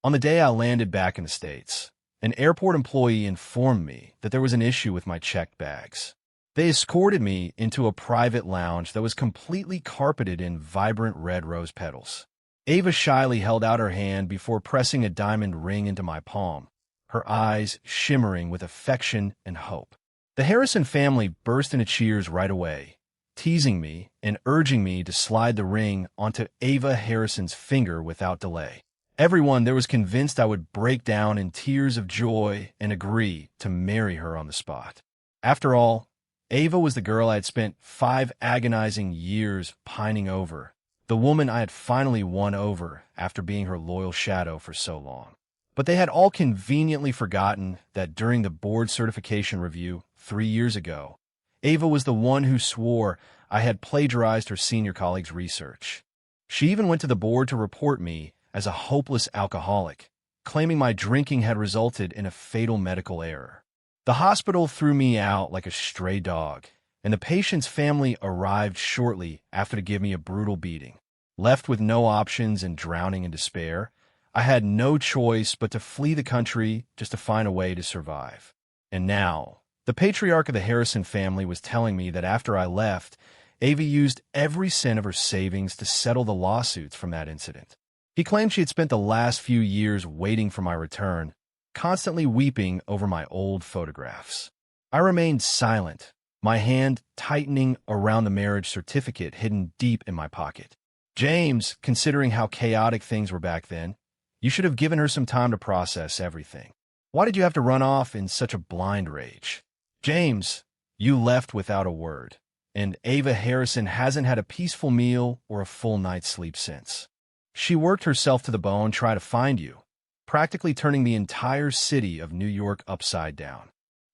On the day I landed back in the States, an airport employee informed me that there was an issue with my checked bags. They escorted me into a private lounge that was completely carpeted in vibrant red rose petals. Ava shyly held out her hand before pressing a diamond ring into my palm, her eyes shimmering with affection and hope. The Harrison family burst into cheers right away, teasing me and urging me to slide the ring onto Ava Harrison's finger without delay. Everyone there was convinced I would break down in tears of joy and agree to marry her on the spot. After all, Ava was the girl I had spent 5 agonizing years pining over, the woman I had finally won over after being her loyal shadow for so long. But they had all conveniently forgotten that during the board certification review 3 years ago, Ava was the one who swore I had plagiarized her senior colleague's research. She even went to the board to report me as a hopeless alcoholic, claiming my drinking had resulted in a fatal medical error. The hospital threw me out like a stray dog, and the patient's family arrived shortly after to give me a brutal beating. Left with no options and drowning in despair, I had no choice but to flee the country just to find a way to survive. And now, the patriarch of the Harrison family was telling me that after I left, Ava used every cent of her savings to settle the lawsuits from that incident. He claimed she had spent the last few years waiting for my return, constantly weeping over my old photographs. I remained silent, my hand tightening around the marriage certificate hidden deep in my pocket. James, considering how chaotic things were back then, you should have given her some time to process everything. Why did you have to run off in such a blind rage? James, you left without a word, and Ava Harrison hasn't had a peaceful meal or a full night's sleep since. She worked herself to the bone trying to find you, practically turning the entire city of New York upside down.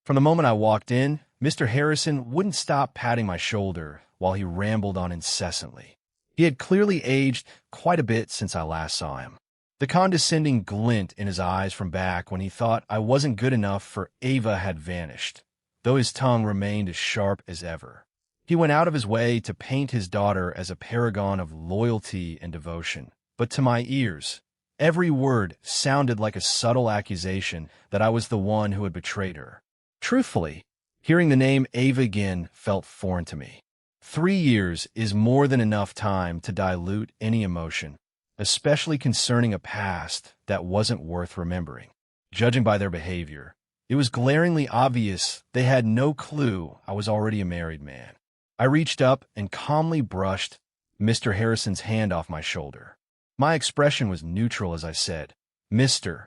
From the moment I walked in, Mr. Harrison wouldn't stop patting my shoulder while he rambled on incessantly. He had clearly aged quite a bit since I last saw him. The condescending glint in his eyes from back when he thought I wasn't good enough for Ava had vanished, though his tongue remained as sharp as ever. He went out of his way to paint his daughter as a paragon of loyalty and devotion, but to my ears, every word sounded like a subtle accusation that I was the one who had betrayed her. Truthfully, hearing the name Ava again felt foreign to me. 3 years is more than enough time to dilute any emotion, especially concerning a past that wasn't worth remembering. Judging by their behavior, it was glaringly obvious they had no clue I was already a married man. I reached up and calmly brushed Mr. Harrison's hand off my shoulder. My expression was neutral as I said, "Mr.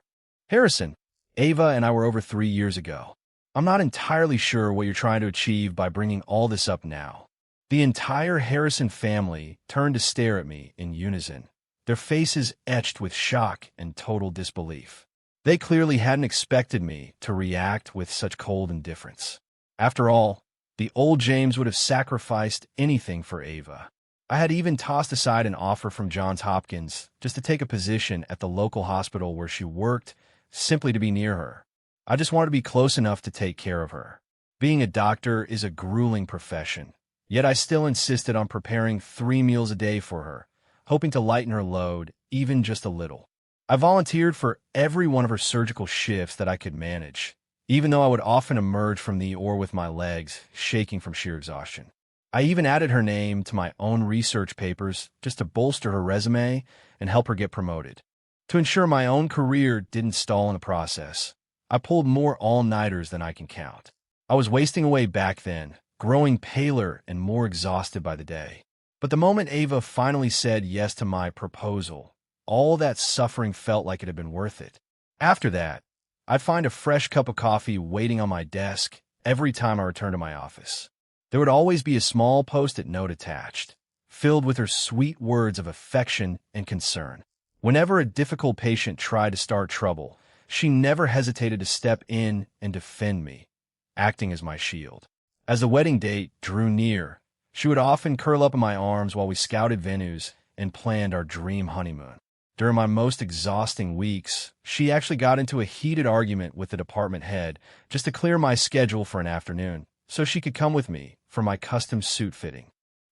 Harrison, Ava and I were over 3 years ago. I'm not entirely sure what you're trying to achieve by bringing all this up now." The entire Harrison family turned to stare at me in unison, their faces etched with shock and total disbelief. They clearly hadn't expected me to react with such cold indifference. After all, the old James would have sacrificed anything for Ava. I had even tossed aside an offer from Johns Hopkins just to take a position at the local hospital where she worked, simply to be near her. I just wanted to be close enough to take care of her. Being a doctor is a grueling profession, yet I still insisted on preparing 3 meals a day for her, hoping to lighten her load, even just a little. I volunteered for every one of her surgical shifts that I could manage, even though I would often emerge from the OR with my legs shaking from sheer exhaustion. I even added her name to my own research papers just to bolster her resume and help her get promoted. To ensure my own career didn't stall in the process, I pulled more all-nighters than I can count. I was wasting away back then, growing paler and more exhausted by the day. But the moment Ava finally said yes to my proposal, all that suffering felt like it had been worth it. After that, I'd find a fresh cup of coffee waiting on my desk every time I returned to my office. There would always be a small post-it note attached, filled with her sweet words of affection and concern. Whenever a difficult patient tried to start trouble, she never hesitated to step in and defend me, acting as my shield. As the wedding date drew near, she would often curl up in my arms while we scouted venues and planned our dream honeymoon. During my most exhausting weeks, she actually got into a heated argument with the department head just to clear my schedule for an afternoon, so she could come with me for my custom suit fitting.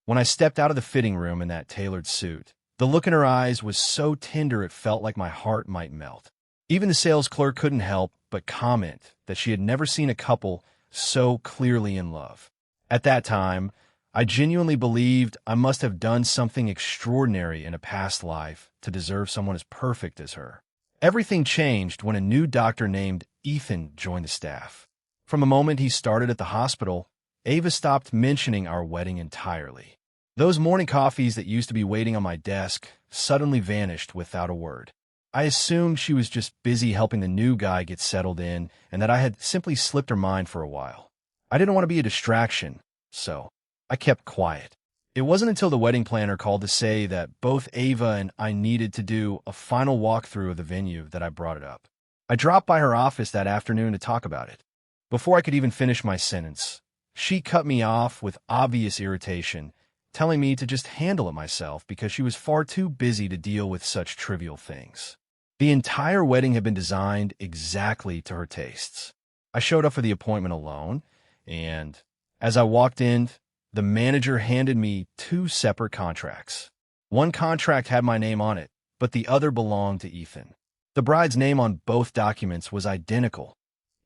When I stepped out of the fitting room in that tailored suit, the look in her eyes was so tender it felt like my heart might melt. Even the sales clerk couldn't help but comment that she had never seen a couple so clearly in love. At that time, I genuinely believed I must have done something extraordinary in a past life to deserve someone as perfect as her. Everything changed when a new doctor named Ethan joined the staff. From the moment he started at the hospital, Ava stopped mentioning our wedding entirely. Those morning coffees that used to be waiting on my desk suddenly vanished without a word. I assumed she was just busy helping the new guy get settled in and that I had simply slipped her mind for a while. I didn't want to be a distraction, so I kept quiet. It wasn't until the wedding planner called to say that both Ava and I needed to do a final walkthrough of the venue that I brought it up. I dropped by her office that afternoon to talk about it. Before I could even finish my sentence, she cut me off with obvious irritation, telling me to just handle it myself because she was far too busy to deal with such trivial things. The entire wedding had been designed exactly to her tastes. I showed up for the appointment alone, and as I walked in, the manager handed me 2 separate contracts. One contract had my name on it, but the other belonged to Ethan. The bride's name on both documents was identical,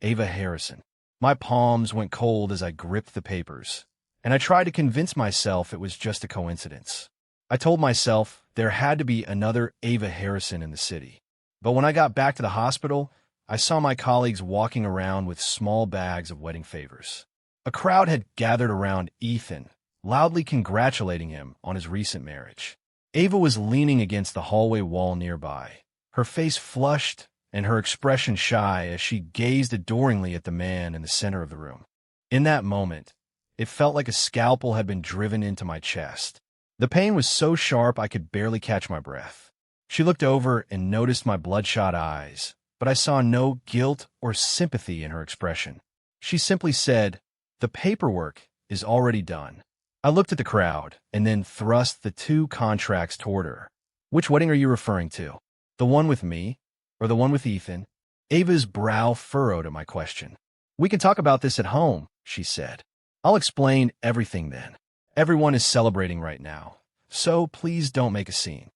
Ava Harrison. My palms went cold as I gripped the papers, and I tried to convince myself it was just a coincidence. I told myself there had to be another Ava Harrison in the city. But when I got back to the hospital, I saw my colleagues walking around with small bags of wedding favors. A crowd had gathered around Ethan, loudly congratulating him on his recent marriage. Ava was leaning against the hallway wall nearby, her face flushed and her expression shy as she gazed adoringly at the man in the center of the room. In that moment, it felt like a scalpel had been driven into my chest. The pain was so sharp I could barely catch my breath. She looked over and noticed my bloodshot eyes, but I saw no guilt or sympathy in her expression. She simply said, "The paperwork is already done." I looked at the crowd and then thrust the 2 contracts toward her. "Which wedding are you referring to? The one with me or the one with Ethan?" Ava's brow furrowed at my question. "We can talk about this at home," she said. "I'll explain everything then. Everyone is celebrating right now, so please don't make a scene."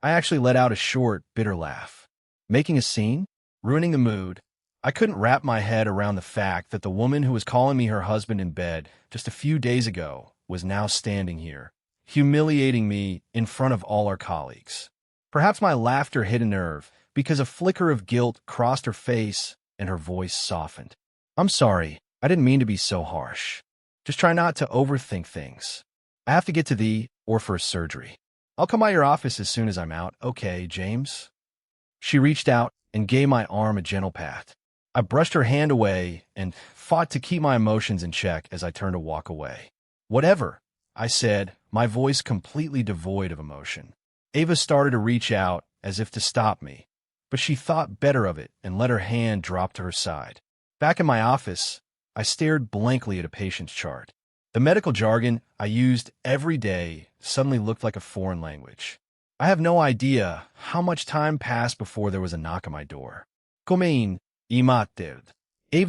I actually let out a short, bitter laugh. Making a scene? Ruining the mood? I couldn't wrap my head around the fact that the woman who was calling me her husband in bed just a few days ago was now standing here, humiliating me in front of all our colleagues. Perhaps my laughter hit a nerve because a flicker of guilt crossed her face and her voice softened. "I'm sorry, I didn't mean to be so harsh. Just try not to overthink things. I have to get to the Orpheus surgery. I'll come by your office as soon as I'm out, okay, James?" She reached out and gave my arm a gentle pat. I brushed her hand away and fought to keep my emotions in check as I turned to walk away. "Whatever," I said, my voice completely devoid of emotion. Ava started to reach out as if to stop me, but she thought better of it and let her hand drop to her side. Back in my office, I stared blankly at a patient's chart. The medical jargon I used every day suddenly looked like a foreign language. I have no idea how much time passed before there was a knock on my door. "Come in, Ava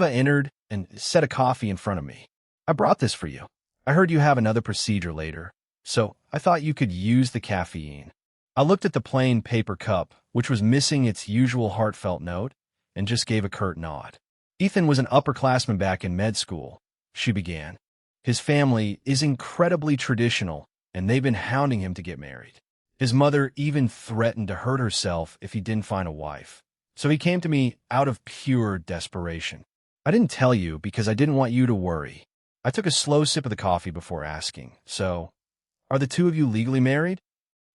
entered and set a coffee in front of me. "I brought this for you. I heard you have another procedure later, so I thought you could use the caffeine." I looked at the plain paper cup, which was missing its usual heartfelt note, and just gave a curt nod. "Ethan was an upperclassman back in med school," she began. "His family is incredibly traditional, and they've been hounding him to get married. His mother even threatened to hurt herself if he didn't find a wife. So he came to me out of pure desperation. I didn't tell you because I didn't want you to worry." I took a slow sip of the coffee before asking, "So, are the 2 of you legally married?"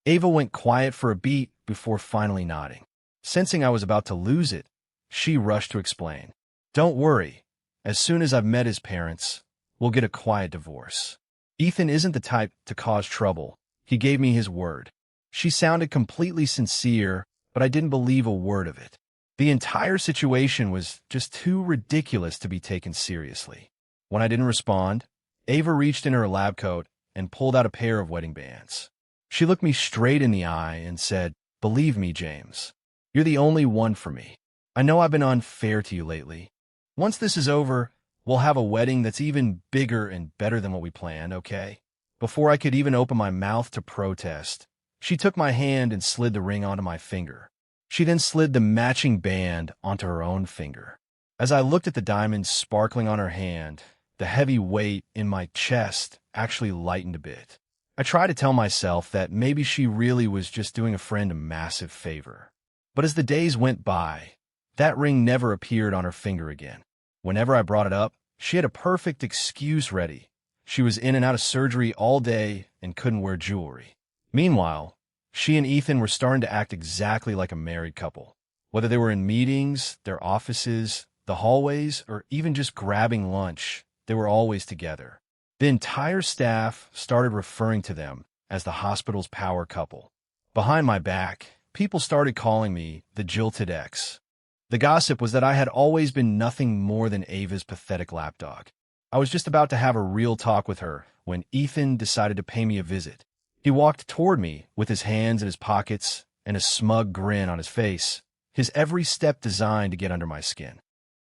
Ava went quiet for a beat before finally nodding. Sensing I was about to lose it, she rushed to explain. "Don't worry. As soon as I've met his parents, we'll get a quiet divorce. Ethan isn't the type to cause trouble. He gave me his word." She sounded completely sincere, but I didn't believe a word of it. The entire situation was just too ridiculous to be taken seriously. When I didn't respond, Ava reached in her lab coat and pulled out a pair of wedding bands. She looked me straight in the eye and said, "Believe me, James, you're the only one for me. I know I've been unfair to you lately. Once this is over, we'll have a wedding that's even bigger and better than what we planned, okay?" Before I could even open my mouth to protest, she took my hand and slid the ring onto my finger. She then slid the matching band onto her own finger. As I looked at the diamonds sparkling on her hand, the heavy weight in my chest actually lightened a bit. I tried to tell myself that maybe she really was just doing a friend a massive favor. But as the days went by, that ring never appeared on her finger again. Whenever I brought it up, she had a perfect excuse ready. She was in and out of surgery all day and couldn't wear jewelry. Meanwhile, she and Ethan were starting to act exactly like a married couple. Whether they were in meetings, their offices, the hallways, or even just grabbing lunch, they were always together. The entire staff started referring to them as the hospital's power couple. Behind my back, people started calling me the jilted ex. The gossip was that I had always been nothing more than Ava's pathetic lapdog. I was just about to have a real talk with her when Ethan decided to pay me a visit. He walked toward me with his hands in his pockets and a smug grin on his face, his every step designed to get under my skin.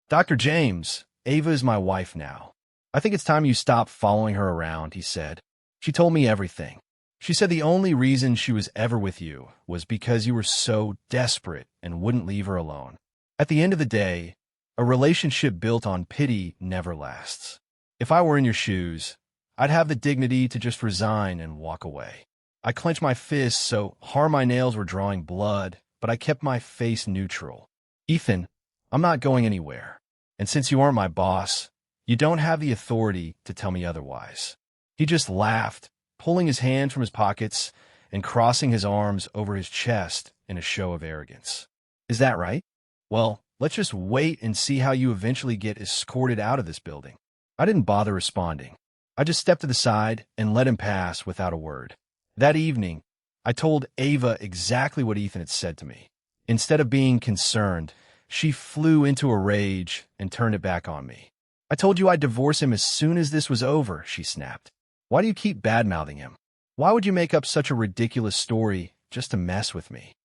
"Dr. James, Ava is my wife now. I think it's time you stop following her around," he said. "She told me everything. She said the only reason she was ever with you was because you were so desperate and wouldn't leave her alone. At the end of the day, a relationship built on pity never lasts. If I were in your shoes, I'd have the dignity to just resign and walk away." I clenched my fists so hard my nails were drawing blood, but I kept my face neutral. "Ethan, I'm not going anywhere. And since you aren't my boss, you don't have the authority to tell me otherwise." He just laughed, pulling his hands from his pockets and crossing his arms over his chest in a show of arrogance. "Is that right? Well, let's just wait and see how you eventually get escorted out of this building." I didn't bother responding. I just stepped to the side and let him pass without a word. That evening, I told Ava exactly what Ethan had said to me. Instead of being concerned, she flew into a rage and turned it back on me. "I told you I'd divorce him as soon as this was over," she snapped. "Why do you keep bad-mouthing him? Why would you make up such a ridiculous story just to mess with me?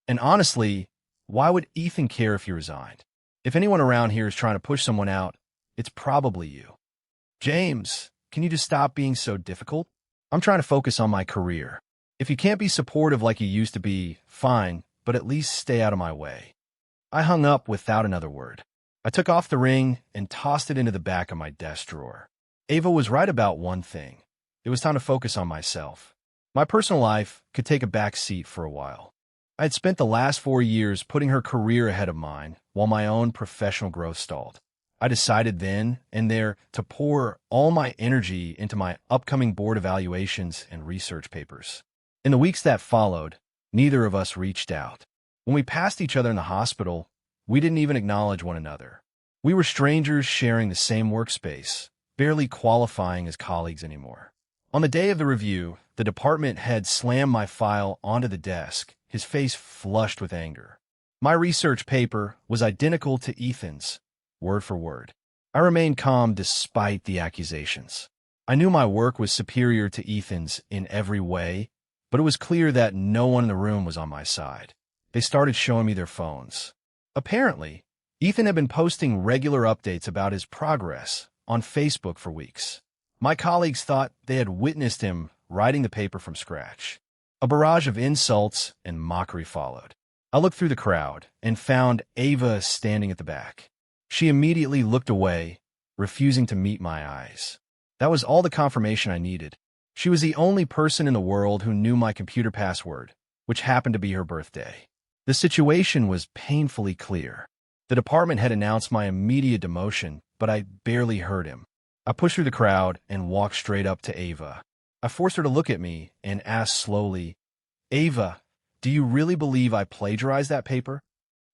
And honestly, why would Ethan care if you resigned? If anyone around here is trying to push someone out, it's probably you. James, can you just stop being so difficult? I'm trying to focus on my career. If you can't be supportive like you used to be, fine, but at least stay out of my way." I hung up without another word. I took off the ring and tossed it into the back of my desk drawer. Ava was right about one thing. It was time to focus on myself. My personal life could take a back seat for a while. I had spent the last 4 years putting her career ahead of mine while my own professional growth stalled. I decided then and there to pour all my energy into my upcoming board evaluations and research papers. In the weeks that followed, neither of us reached out. When we passed each other in the hospital, we didn't even acknowledge one another. We were strangers sharing the same workspace, barely qualifying as colleagues anymore. On the day of the review, the department head slammed my file onto the desk, his face flushed with anger. My research paper was identical to Ethan's, word for word. I remained calm despite the accusations. I knew my work was superior to Ethan's in every way, but it was clear that no one in the room was on my side. They started showing me their phones. Apparently, Ethan had been posting regular updates about his progress on Facebook for weeks. My colleagues thought they had witnessed him writing the paper from scratch. A barrage of insults and mockery followed. I looked through the crowd and found Ava standing at the back. She immediately looked away, refusing to meet my eyes. That was all the confirmation I needed. She was the only person in the world who knew my computer password, which happened to be her birthday. The situation was painfully clear. The department had announced my immediate demotion, but I barely heard him. I pushed through the crowd and walked straight up to Ava. I forced her to look at me and asked slowly, "Ava, do you really believe I plagiarized that paper?"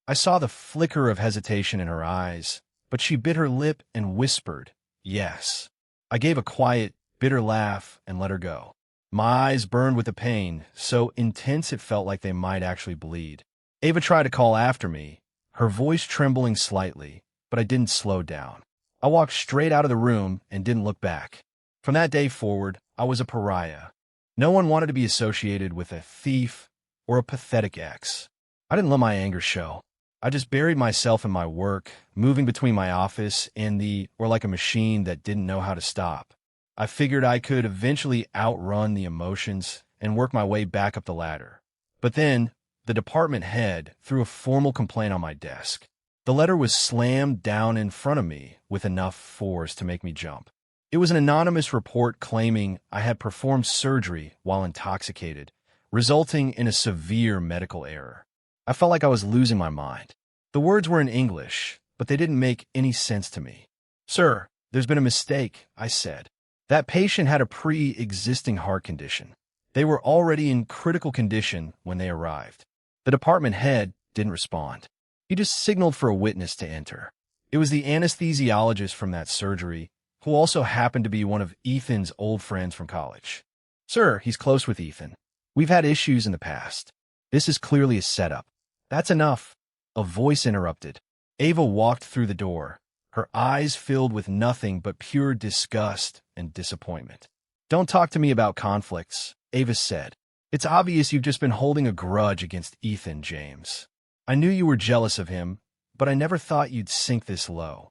I saw the flicker of hesitation in her eyes, but she bit her lip and whispered, "Yes." I gave a quiet, bitter laugh and let her go. My eyes burned with the pain, so intense it felt like they might actually bleed. Ava tried to call after me, her voice trembling slightly, but I didn't slow down. I walked straight out of the room and didn't look back. From that day forward, I was a pariah. No one wanted to be associated with a thief or a pathetic ex. I didn't let my anger show. I just buried myself in my work, moving between my office and like a machine that didn't know how to stop. I figured I could eventually outrun the emotions and work my way back up the ladder. But then, the department head threw a formal complaint on my desk. The letter was slammed down in front of me with enough force to make me jump. It was an anonymous report claiming I had performed surgery while intoxicated, resulting in a severe medical error. I felt like I was losing my mind. The words were in English, but they didn't make any sense to me. "Sir, there's been a mistake," I said. "That patient had a pre-existing heart condition. They were already in critical condition when they arrived." The department head didn't respond. He just signaled for a witness to enter. It was the anesthesiologist from that surgery, who also happened to be one of Ethan's old friends from college. "Sir, he's close with Ethan. We've had issues in the past. This is clearly a setup." "That's enough." A voice interrupted. Ava walked through the door, her eyes filled with nothing but pure disgust and disappointment. "Don't talk to me about conflicts," Ava said. "It's obvious you've just been holding a grudge against Ethan, James. I knew you were jealous of him, but I never thought you'd sink this low.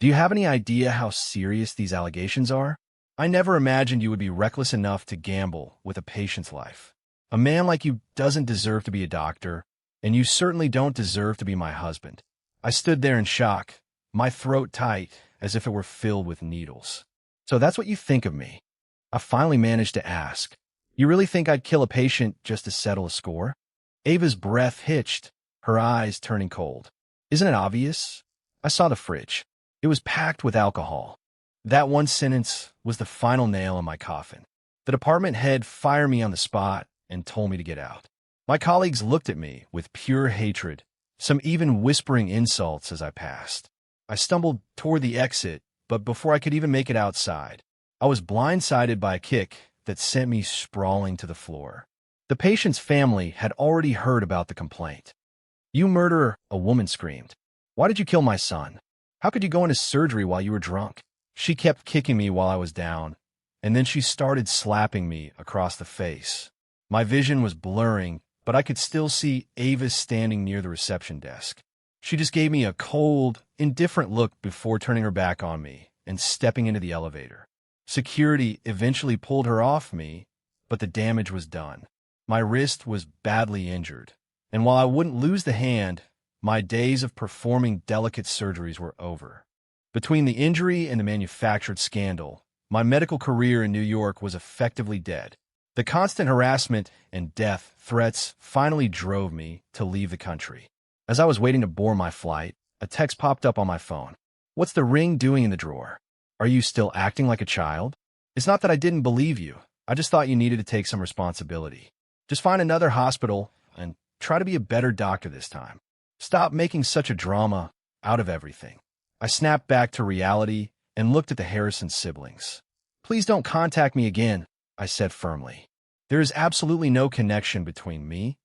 Do you have any idea how serious these allegations are? I never imagined you would be reckless enough to gamble with a patient's life. A man like you doesn't deserve to be a doctor, and you certainly don't deserve to be my husband." I stood there in shock, my throat tight as if it were filled with needles. "So that's what you think of me?" I finally managed to ask. "You really think I'd kill a patient just to settle a score?" Ava's breath hitched, her eyes turning cold. "Isn't it obvious?" I saw the fridge. It was packed with alcohol. That one sentence was the final nail in my coffin. The department head fired me on the spot and told me to get out. My colleagues looked at me with pure hatred, some even whispering insults as I passed. I stumbled toward the exit, but before I could even make it outside, I was blindsided by a kick that sent me sprawling to the floor. The patient's family had already heard about the complaint. "You murderer," a woman screamed. "Why did you kill my son? How could you go into surgery while you were drunk?" She kept kicking me while I was down, and then she started slapping me across the face. My vision was blurring, but I could still see Ava standing near the reception desk. She just gave me a cold, indifferent look before turning her back on me and stepping into the elevator. Security eventually pulled her off me, but the damage was done. My wrist was badly injured, and while I wouldn't lose the hand, my days of performing delicate surgeries were over. Between the injury and the manufactured scandal, my medical career in New York was effectively dead. The constant harassment and death threats finally drove me to leave the country. As I was waiting to board my flight, a text popped up on my phone. "What's the ring doing in the drawer? Are you still acting like a child? It's not that I didn't believe you. I just thought you needed to take some responsibility. Just find another hospital and try to be a better doctor this time. Stop making such a drama out of everything." I snapped back to reality and looked at the Harrison siblings. "Please don't contact me again," I said firmly. "There is absolutely no connection between me,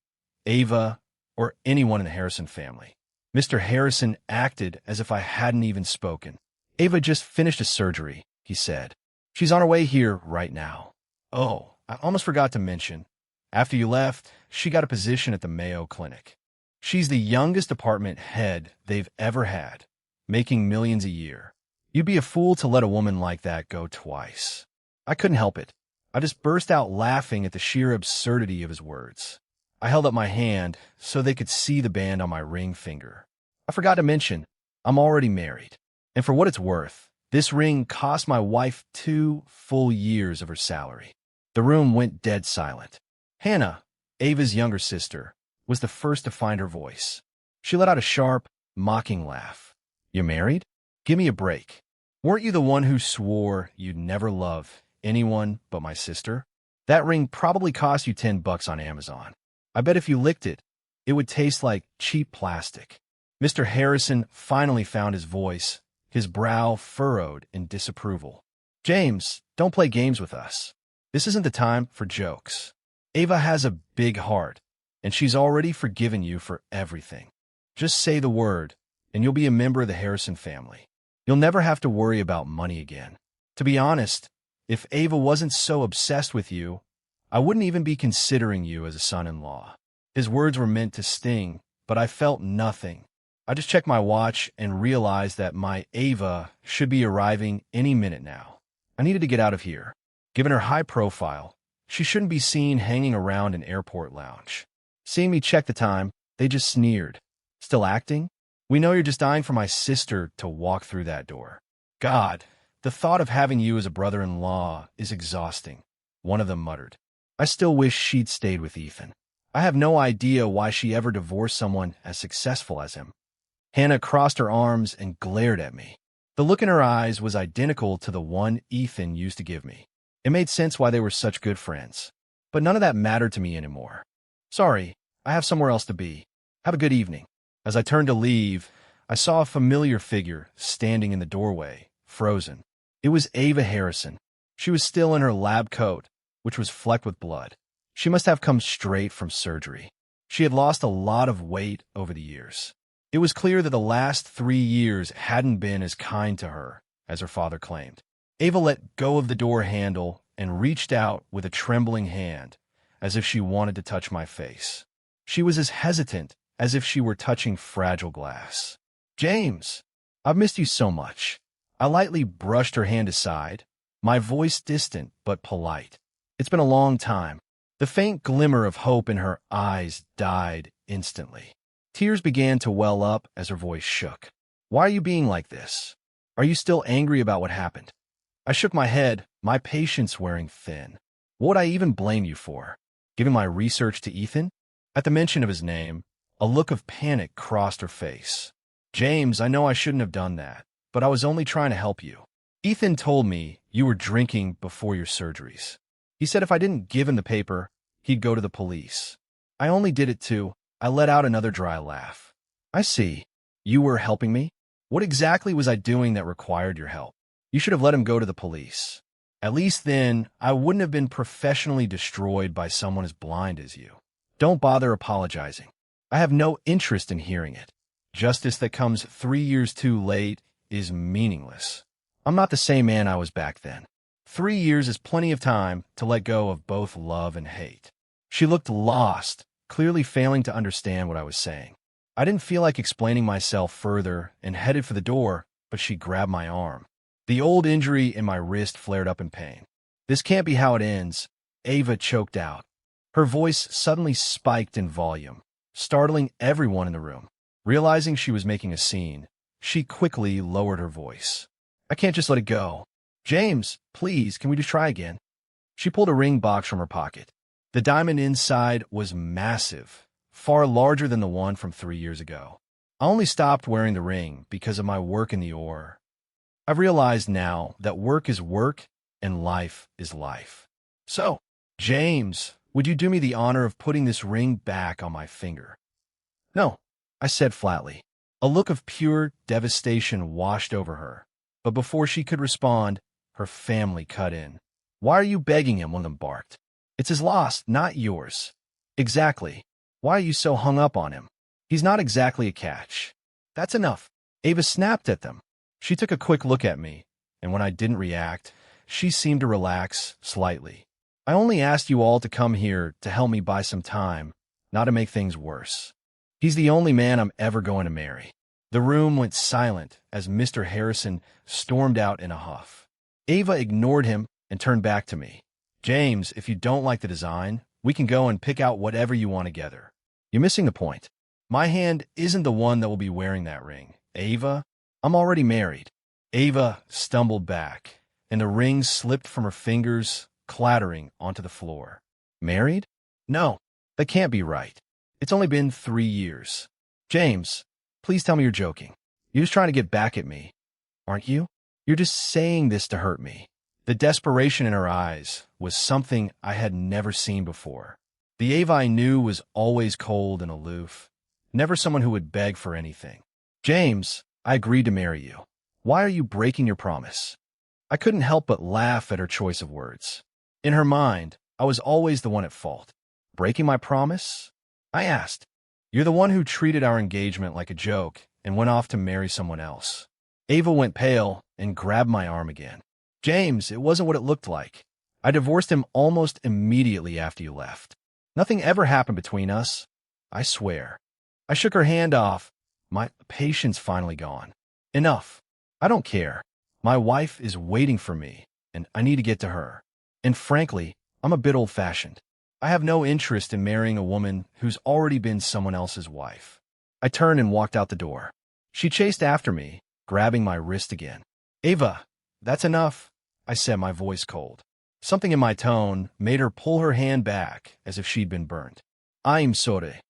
Ava, or anyone in the Harrison family." Mr. Harrison acted as if I hadn't even spoken. "Ava just finished a surgery," he said. "She's on her way here right now. Oh, I almost forgot to mention. After you left, she got a position at the Mayo Clinic. She's the youngest department head they've ever had, making millions a year. You'd be a fool to let a woman like that go twice." I couldn't help it. I just burst out laughing at the sheer absurdity of his words. I held up my hand so they could see the band on my ring finger. I forgot to mention, I'm already married. And for what it's worth, this ring cost my wife 2 full years of her salary. The room went dead silent. Hannah, Ava's younger sister, was the first to find her voice. She let out a sharp, mocking laugh. "You're married? Give me a break. Weren't you the one who swore you'd never love anyone but my sister? That ring probably cost you $10 on Amazon. I bet if you licked it, it would taste like cheap plastic." Mr. Harrison finally found his voice, his brow furrowed in disapproval. "James, don't play games with us. This isn't the time for jokes. Ava has a big heart, and she's already forgiven you for everything. Just say the word, and you'll be a member of the Harrison family. You'll never have to worry about money again. To be honest, if Ava wasn't so obsessed with you, I wouldn't even be considering you as a son-in-law." His words were meant to sting, but I felt nothing. I just checked my watch and realized that my Ava should be arriving any minute now. I needed to get out of here. Given her high profile, she shouldn't be seen hanging around an airport lounge. Seeing me check the time, they just sneered. Still acting? We know you're just dying for my sister to walk through that door. God, the thought of having you as a brother-in-law is exhausting, one of them muttered. I still wish she'd stayed with Ethan. I have no idea why she ever divorced someone as successful as him. Hannah crossed her arms and glared at me. The look in her eyes was identical to the one Ethan used to give me. It made sense why they were such good friends. But none of that mattered to me anymore. Sorry, I have somewhere else to be. Have a good evening. As I turned to leave, I saw a familiar figure standing in the doorway, frozen. It was Ava Harrison. She was still in her lab coat, which was flecked with blood. She must have come straight from surgery. She had lost a lot of weight over the years. It was clear that the last 3 years hadn't been as kind to her as her father claimed. Ava let go of the door handle and reached out with a trembling hand, as if she wanted to touch my face. She was as hesitant as if she were touching fragile glass. James, I've missed you so much. I lightly brushed her hand aside, my voice distant but polite. It's been a long time. The faint glimmer of hope in her eyes died instantly. Tears began to well up as her voice shook. Why are you being like this? Are you still angry about what happened? I shook my head, my patience wearing thin. What would I even blame you for? Giving my research to Ethan? At the mention of his name, a look of panic crossed her face. James, I know I shouldn't have done that, but I was only trying to help you. Ethan told me you were drinking before your surgeries. He said if I didn't give him the paper, he'd go to the police. I only did it to. I let out another dry laugh. I see. You were helping me? What exactly was I doing that required your help? You should have let him go to the police. At least then, I wouldn't have been professionally destroyed by someone as blind as you. Don't bother apologizing. I have no interest in hearing it. Justice that comes 3 years too late is meaningless. I'm not the same man I was back then. 3 years is plenty of time to let go of both love and hate. She looked lost, clearly failing to understand what I was saying. I didn't feel like explaining myself further and headed for the door, but she grabbed my arm. The old injury in my wrist flared up in pain. This can't be how it ends, Ava choked out. Her voice suddenly spiked in volume, startling everyone in the room. Realizing she was making a scene, she quickly lowered her voice. I can't just let it go. James, please, can we just try again? She pulled a ring box from her pocket. The diamond inside was massive, far larger than the one from 3 years ago. I only stopped wearing the ring because of my work in the OR. I've realized now that work is work and life is life. So, James, would you do me the honor of putting this ring back on my finger? No, I said flatly. A look of pure devastation washed over her. But before she could respond, her family cut in. Why are you begging him? One of them barked. It's his loss, not yours. Exactly. Why are you so hung up on him? He's not exactly a catch. That's enough. Ava snapped at them. She took a quick look at me, and when I didn't react, she seemed to relax slightly. I only asked you all to come here to help me buy some time, not to make things worse. He's the only man I'm ever going to marry. The room went silent as Mr. Harrison stormed out in a huff. Ava ignored him and turned back to me. James, if you don't like the design, we can go and pick out whatever you want together. You're missing the point. My hand isn't the one that will be wearing that ring. Ava, I'm already married. Ava stumbled back, and the ring slipped from her fingers, clattering onto the floor. Married? No, that can't be right. It's only been 3 years. James, please tell me you're joking. You're just trying to get back at me, aren't you? You're just saying this to hurt me. The desperation in her eyes was something I had never seen before. The Ava I knew was always cold and aloof, never someone who would beg for anything. James, I agreed to marry you. Why are you breaking your promise? I couldn't help but laugh at her choice of words. In her mind, I was always the one at fault. Breaking my promise? I asked. You're the one who treated our engagement like a joke and went off to marry someone else. Ava went pale and grabbed my arm again. James, it wasn't what it looked like. I divorced him almost immediately after you left. Nothing ever happened between us. I swear. I shook her hand off, my patience finally gone. Enough. I don't care. My wife is waiting for me, and I need to get to her. And frankly, I'm a bit old-fashioned. I have no interest in marrying a woman who's already been someone else's wife. I turned and walked out the door. She chased after me, grabbing my wrist again. Ava, that's enough, I said, my voice cold. Something in my tone made her pull her hand back as if she'd been burnt. I'm sorry,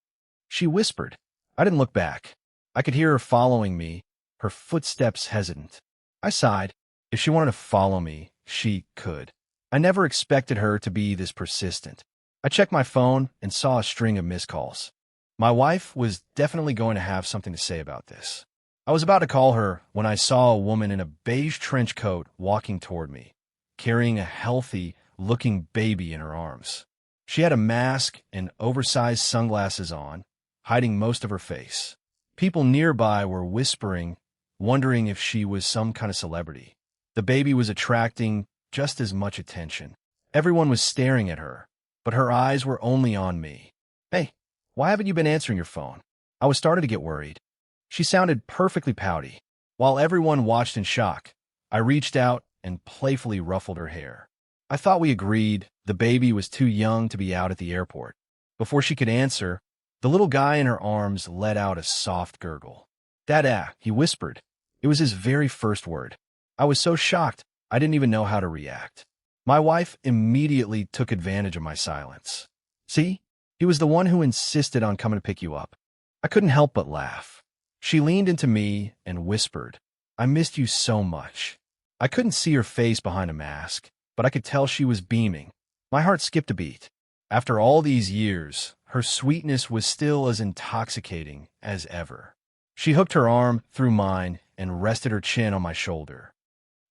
she whispered. I didn't look back. I could hear her following me, her footsteps hesitant. I sighed. If she wanted to follow me, she could. I never expected her to be this persistent. I checked my phone and saw a string of missed calls. My wife was definitely going to have something to say about this. I was about to call her when I saw a woman in a beige trench coat walking toward me, carrying a healthy-looking baby in her arms. She had a mask and oversized sunglasses on, hiding most of her face. People nearby were whispering, wondering if she was some kind of celebrity. The baby was attracting just as much attention. Everyone was staring at her, but her eyes were only on me. Hey, why haven't you been answering your phone? I was starting to get worried. She sounded perfectly pouty. While everyone watched in shock, I reached out and playfully ruffled her hair. I thought we agreed the baby was too young to be out at the airport. Before she could answer, the little guy in her arms let out a soft gurgle. Dada, he whispered. It was his very first word. I was so shocked, I didn't even know how to react. My wife immediately took advantage of my silence. See, he was the one who insisted on coming to pick you up. I couldn't help but laugh. She leaned into me and whispered, I missed you so much. I couldn't see her face behind a mask, but I could tell she was beaming. My heart skipped a beat. After all these years, her sweetness was still as intoxicating as ever. She hooked her arm through mine and rested her chin on my shoulder.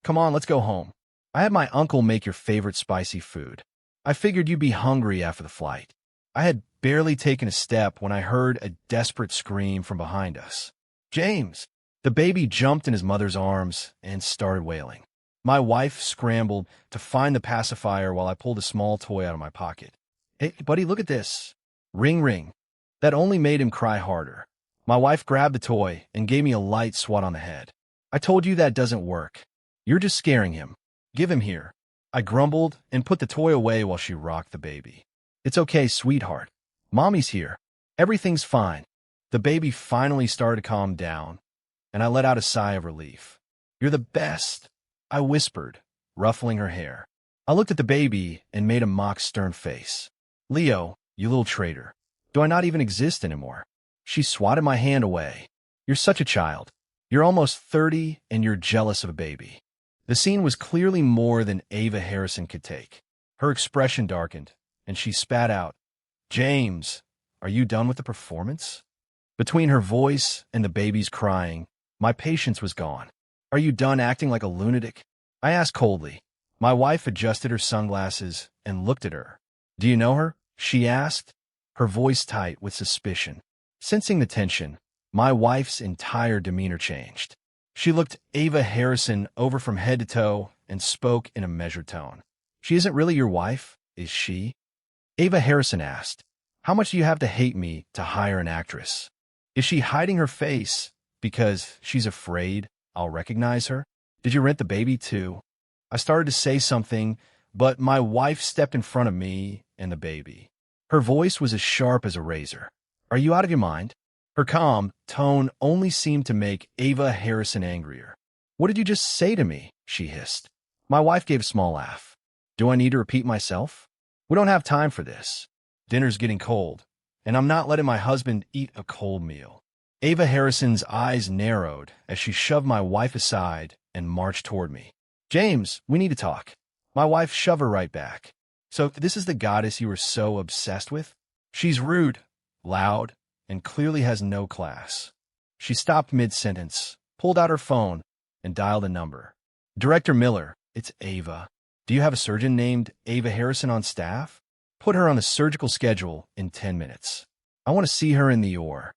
Come on, let's go home. I had my uncle make your favorite spicy food. I figured you'd be hungry after the flight. I had barely taken a step when I heard a desperate scream from behind us. James! The baby jumped in his mother's arms and started wailing. My wife scrambled to find the pacifier while I pulled a small toy out of my pocket. Hey, buddy, look at this. Ring, ring. That only made him cry harder. My wife grabbed the toy and gave me a light swat on the head. I told you that doesn't work. You're just scaring him. Give him here. I grumbled and put the toy away while she rocked the baby. It's okay, sweetheart. Mommy's here. Everything's fine. The baby finally started to calm down, and I let out a sigh of relief. You're the best, I whispered, ruffling her hair. I looked at the baby and made a mock stern face. Leo, you little traitor. Do I not even exist anymore? She swatted my hand away. You're such a child. You're almost 30 and you're jealous of a baby. The scene was clearly more than Ava Harrison could take. Her expression darkened, and she spat out, James, are you done with the performance? Between her voice and the baby's crying, my patience was gone. Are you done acting like a lunatic? I asked coldly. My wife adjusted her sunglasses and looked at her. Do you know her? She asked, her voice tight with suspicion. Sensing the tension, my wife's entire demeanor changed. She looked Ava Harrison over from head to toe and spoke in a measured tone. She isn't really your wife, is she? Ava Harrison asked. How much do you have to hate me to hire an actress? Is she hiding her face because she's afraid I'll recognize her? Did you rent the baby too? I started to say something, but my wife stepped in front of me and the baby. Her voice was as sharp as a razor. Are you out of your mind? Her calm tone only seemed to make Ava Harrison angrier. What did you just say to me? She hissed. My wife gave a small laugh. Do I need to repeat myself? We don't have time for this. Dinner's getting cold, and I'm not letting my husband eat a cold meal. Ava Harrison's eyes narrowed as she shoved my wife aside and marched toward me. James, we need to talk. My wife shoved her right back. So this is the goddess you were so obsessed with? She's rude, loud, and clearly has no class. She stopped mid-sentence, pulled out her phone, and dialed a number. Director Miller, it's Ava. Do you have a surgeon named Ava Harrison on staff? Put her on the surgical schedule in 10 minutes. I want to see her in the OR.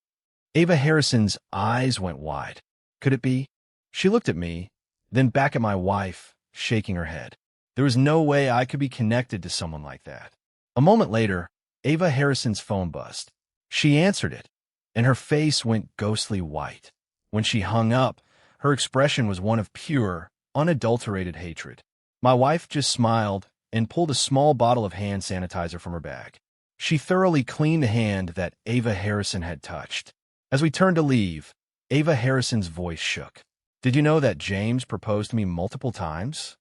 Ava Harrison's eyes went wide. Could it be? She looked at me, then back at my wife, shaking her head. There was no way I could be connected to someone like that. A moment later, Ava Harrison's phone buzzed. She answered it, and her face went ghostly white. When she hung up, her expression was one of pure, unadulterated hatred. My wife just smiled and pulled a small bottle of hand sanitizer from her bag. She thoroughly cleaned the hand that Ava Harrison had touched. As we turned to leave, Ava Harrison's voice shook. Did you know that James proposed to me multiple times?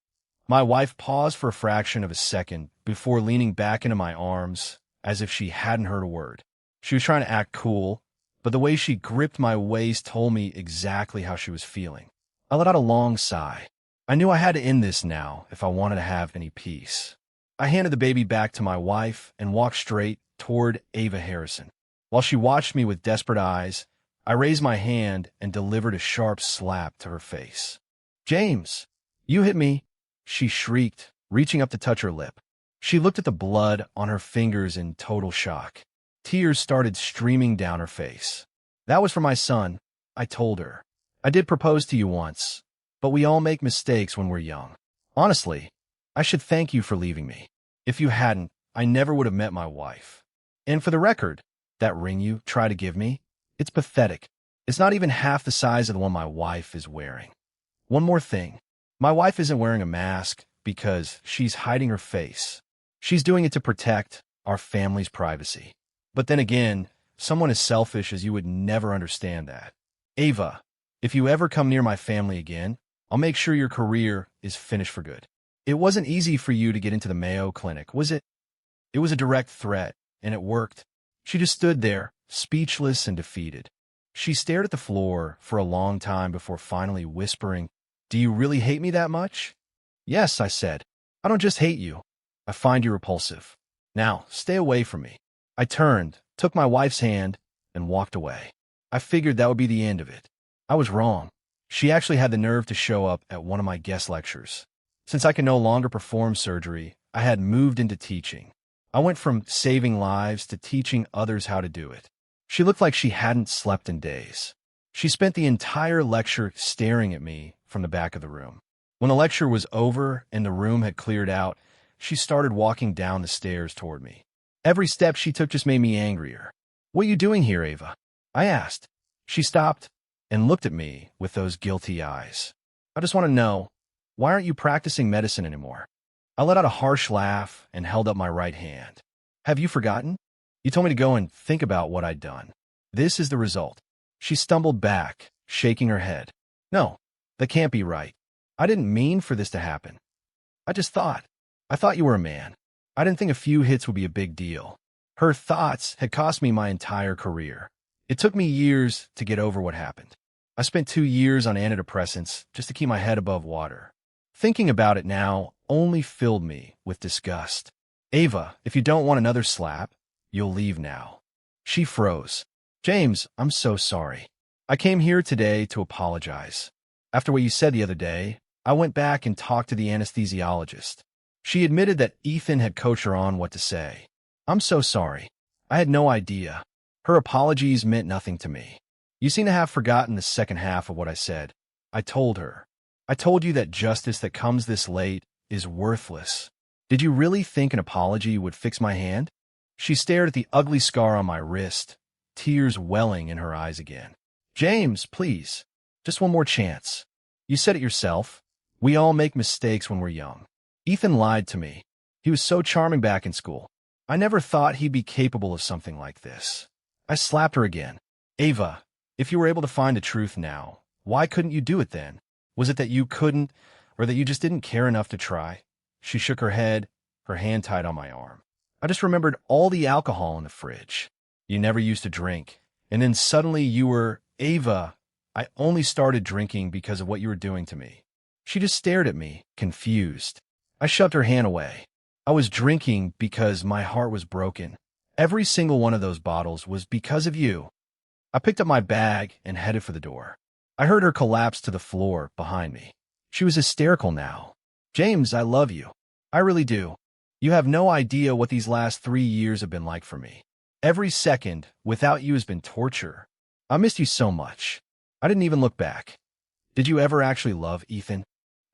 My wife paused for a fraction of a second before leaning back into my arms as if she hadn't heard a word. She was trying to act cool, but the way she gripped my waist told me exactly how she was feeling. I let out a long sigh. I knew I had to end this now if I wanted to have any peace. I handed the baby back to my wife and walked straight toward Ava Harrison. While she watched me with desperate eyes, I raised my hand and delivered a sharp slap to her face. "James, you hit me," she shrieked, reaching up to touch her lip. She looked at the blood on her fingers in total shock. Tears started streaming down her face. "That was for my son," I told her. "I did propose to you once, but we all make mistakes when we're young. Honestly, I should thank you for leaving me. If you hadn't, I never would have met my wife. And for the record, that ring you try to give me, it's pathetic. It's not even half the size of the one my wife is wearing. One more thing. My wife isn't wearing a mask because she's hiding her face. She's doing it to protect our family's privacy. But then again, someone as selfish as you would never understand that. Ava, if you ever come near my family again, I'll make sure your career is finished for good. It wasn't easy for you to get into the Mayo Clinic, was it?" It was a direct threat, and it worked. She just stood there, speechless and defeated. She stared at the floor for a long time before finally whispering, "Do you really hate me that much?" "Yes," I said. "I don't just hate you. I find you repulsive. Now, stay away from me." I turned, took my wife's hand, and walked away. I figured that would be the end of it. I was wrong. She actually had the nerve to show up at one of my guest lectures. Since I could no longer perform surgery, I had moved into teaching. I went from saving lives to teaching others how to do it. She looked like she hadn't slept in days. She spent the entire lecture staring at me from the back of the room. When the lecture was over and the room had cleared out, she started walking down the stairs toward me. Every step she took just made me angrier. "What are you doing here, Ava?" I asked. She stopped and looked at me with those guilty eyes. "I just want to know, why aren't you practicing medicine anymore?" I let out a harsh laugh and held up my right hand. "Have you forgotten? You told me to go and think about what I'd done. This is the result." She stumbled back, shaking her head. "No, that can't be right. I didn't mean for this to happen. I thought you were a man. I didn't think a few hits would be a big deal." Her thoughts had cost me my entire career. It took me years to get over what happened. I spent 2 years on antidepressants just to keep my head above water. Thinking about it now only filled me with disgust. "Ava, if you don't want another slap, you'll leave now." She froze. "James, I'm so sorry. I came here today to apologize. After what you said the other day, I went back and talked to the anesthesiologist. She admitted that Ethan had coached her on what to say. I'm so sorry. I had no idea. Her apologies meant nothing to me. You seem to have forgotten the second half of what I said." I told her. "I told you that justice that comes this late is worthless. Did you really think an apology would fix my hand?" She stared at the ugly scar on my wrist, tears welling in her eyes again. "James, please. Just one more chance. You said it yourself. We all make mistakes when we're young. Ethan lied to me. He was so charming back in school. I never thought he'd be capable of something like this." I slapped her again. "Ava, if you were able to find the truth now, why couldn't you do it then? Was it that you couldn't, or that you just didn't care enough to try?" She shook her head, her hand tight on my arm. "I just remembered all the alcohol in the fridge. You never used to drink. And then suddenly you were, Ava, I only started drinking because of what you were doing to me." She just stared at me, confused. I shoved her hand away. "I was drinking because my heart was broken. Every single one of those bottles was because of you." I picked up my bag and headed for the door. I heard her collapse to the floor behind me. She was hysterical now. "James, I love you. I really do. You have no idea what these last 3 years have been like for me. Every second without you has been torture. I missed you so much. I didn't even look back." "Did you ever actually love Ethan?"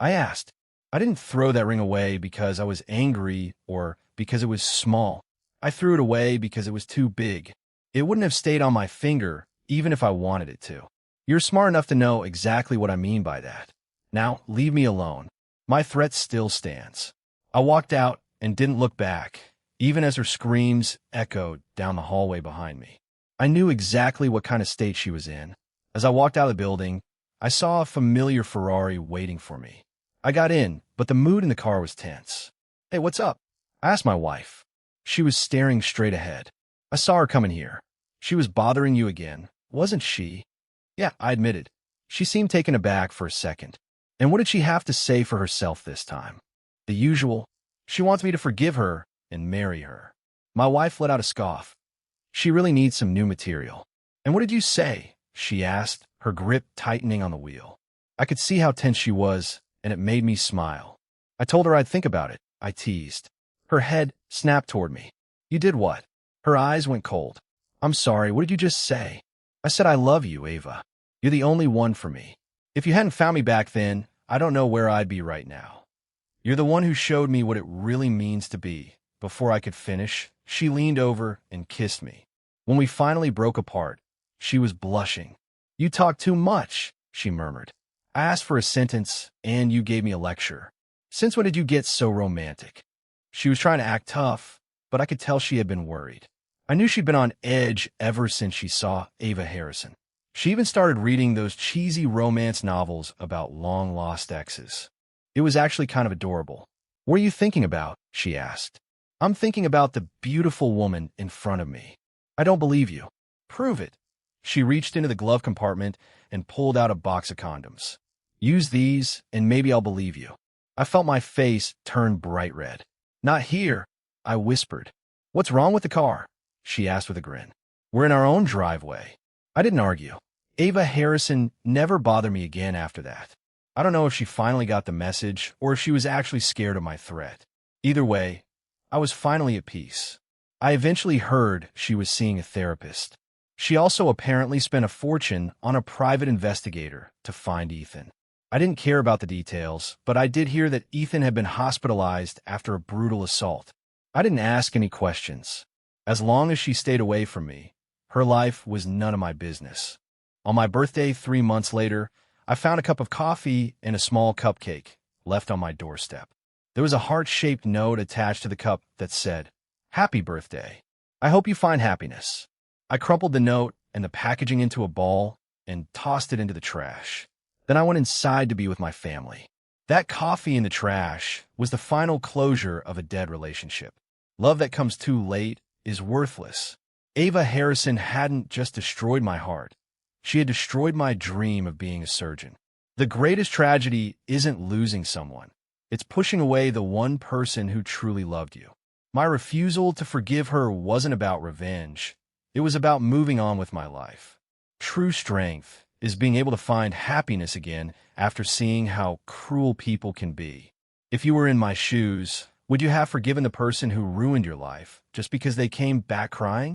I asked. I didn't throw that ring away because I was angry or because it was small. I threw it away because it was too big. It wouldn't have stayed on my finger even if I wanted it to. You're smart enough to know exactly what I mean by that. Now, leave me alone. My threat still stands." I walked out and didn't look back, even as her screams echoed down the hallway behind me. I knew exactly what kind of state she was in. As I walked out of the building, I saw a familiar Ferrari waiting for me. I got in, but the mood in the car was tense. "Hey, what's up?" I asked my wife. She was staring straight ahead. "I saw her coming here. She was bothering you again, wasn't she?" "Yeah," I admitted. She seemed taken aback for a second. "And what did she have to say for herself this time?" "The usual. She wants me to forgive her and marry her." My wife let out a scoff. "She really needs some new material." "And what did you say?" she asked, her grip tightening on the wheel. I could see how tense she was, and it made me smile. "I told her I'd think about it," I teased. Her head snapped toward me. "You did what?" Her eyes went cold. "I'm sorry, what did you just say?" "I said I love you, Ava. You're the only one for me. If you hadn't found me back then, I don't know where I'd be right now. You're the one who showed me what it really means to be." Before I could finish, she leaned over and kissed me. When we finally broke apart, she was blushing. "You talk too much," she murmured. "I asked for a sentence, and you gave me a lecture. Since when did you get so romantic?" She was trying to act tough, but I could tell she had been worried. I knew she'd been on edge ever since she saw Ava Harrison. She even started reading those cheesy romance novels about long-lost exes. It was actually kind of adorable. "What are you thinking about?" she asked. "I'm thinking about the beautiful woman in front of me." "I don't believe you." "Prove it." She reached into the glove compartment and pulled out a box of condoms. "Use these, and maybe I'll believe you." I felt my face turn bright red. "Not here," I whispered. "What's wrong with the car?" she asked with a grin. "We're in our own driveway." I didn't argue. Ava Harrison never bothered me again after that. I don't know if she finally got the message or if she was actually scared of my threat. Either way, I was finally at peace. I eventually heard she was seeing a therapist. She also apparently spent a fortune on a private investigator to find Ethan. I didn't care about the details, but I did hear that Ethan had been hospitalized after a brutal assault. I didn't ask any questions. As long as she stayed away from me, her life was none of my business. On my birthday 3 months later, I found a cup of coffee and a small cupcake left on my doorstep. There was a heart-shaped note attached to the cup that said, "Happy birthday. I hope you find happiness." I crumpled the note and the packaging into a ball and tossed it into the trash. Then I went inside to be with my family. That coffee in the trash was the final closure of a dead relationship. Love that comes too late is worthless. Ava Harrison hadn't just destroyed my heart. She had destroyed my dream of being a surgeon. The greatest tragedy isn't losing someone. It's pushing away the one person who truly loved you. My refusal to forgive her wasn't about revenge. It was about moving on with my life. True strength is being able to find happiness again after seeing how cruel people can be. If you were in my shoes, would you have forgiven the person who ruined your life just because they came back crying?